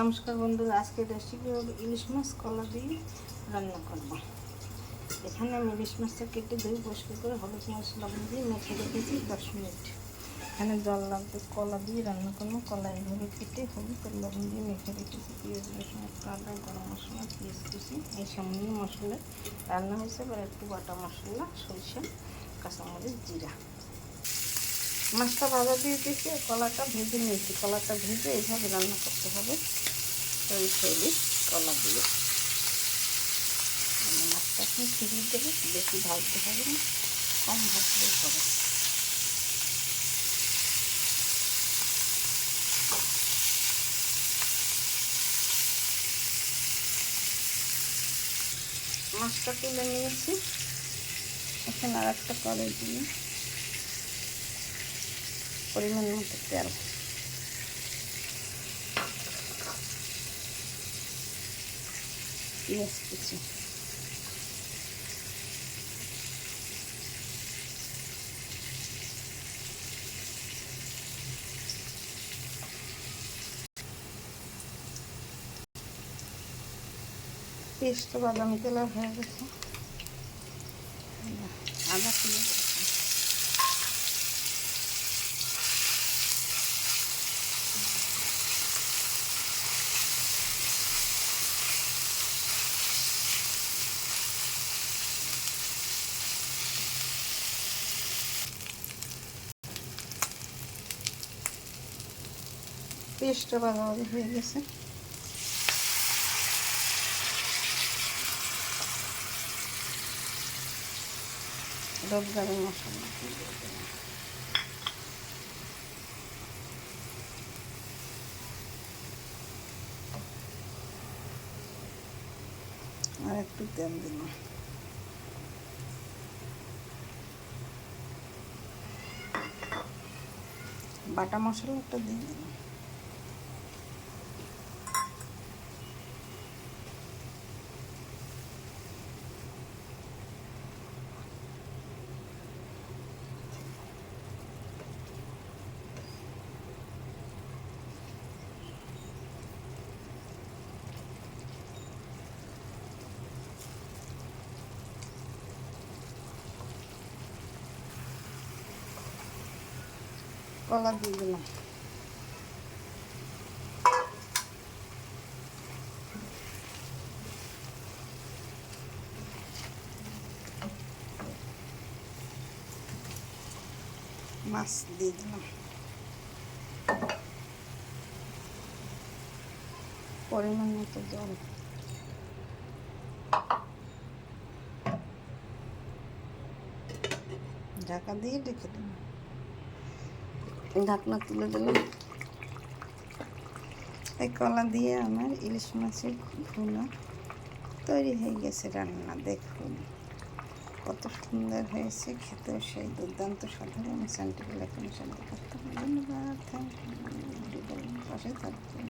নমস্কার বন্ধুরা, আজকের রেসিপি হলো ইলিশ মাছ কলা দিয়ে রান্না করব। এখানে আমি ইলিশ মাছটা কেটে ধুয়ে পরিষ্কার করে হলুদ মাছ লবণ দিয়ে মেখে রেখেছি 10 মিনিট। এখানে জল লাগবে, কলা দিয়ে রান্না করবো। কলা এইভাবে কেটে হলুদ আর লবণ দিয়ে মেখে রেখেছি। পেঁয়াজ রসুন আদা গরম মশলা পেঁয়াজ কুচি এই সামান্য মশলা রান্না হয়েছে। এবার একটু বাটা মশলা সরিষা কাঁচামরিচ জিরা। মাছটা ভাজা দিয়ে দিয়েছি, কলাটা ভেজে নিয়েছি। কলাটা ভেজে এইভাবে রান্না করতে হবে সরিষা ইলিশ কলা দিয়ে। মাছটা এখন ফিরিয়ে দেবে, বেশি ভাজতে হবে না, কম ভাজলেই হবে। মাছটা তুলে নিয়েছি। এখন আর একটা কড়াই দিয়ে পরিমাণ মতো তেল, পেঁয়াজ কুচি, পেস্টটা বাদামি কালার হয়ে গেছে। আদা পেঁয়াজ পেস্টটা ভালোভাবে হয়ে গেছে। গরম মশলা আর একটু তেল দিলাম। বাটা মশলাটা দিয়ে দিলাম। কলা দিয়ে দিলাম। মাছ দিয়ে দিলাম। পরিমাণ মতো জল, ঢাকা দিয়ে রেখে দিলাম। ঢাকনা তুলে দিলাম। এই কলা দিয়ে আমার ইলিশ মাছের ভুনা তৈরি হয়ে গেছে রান্না। দেখুন কত সুন্দর হয়েছে, খেতেও সেই দুর্দান্ত সাধারণ। চ্যানেলটিকে লাইক করতে ধন্যবাদ। Thank you. পাশে থাকবেন।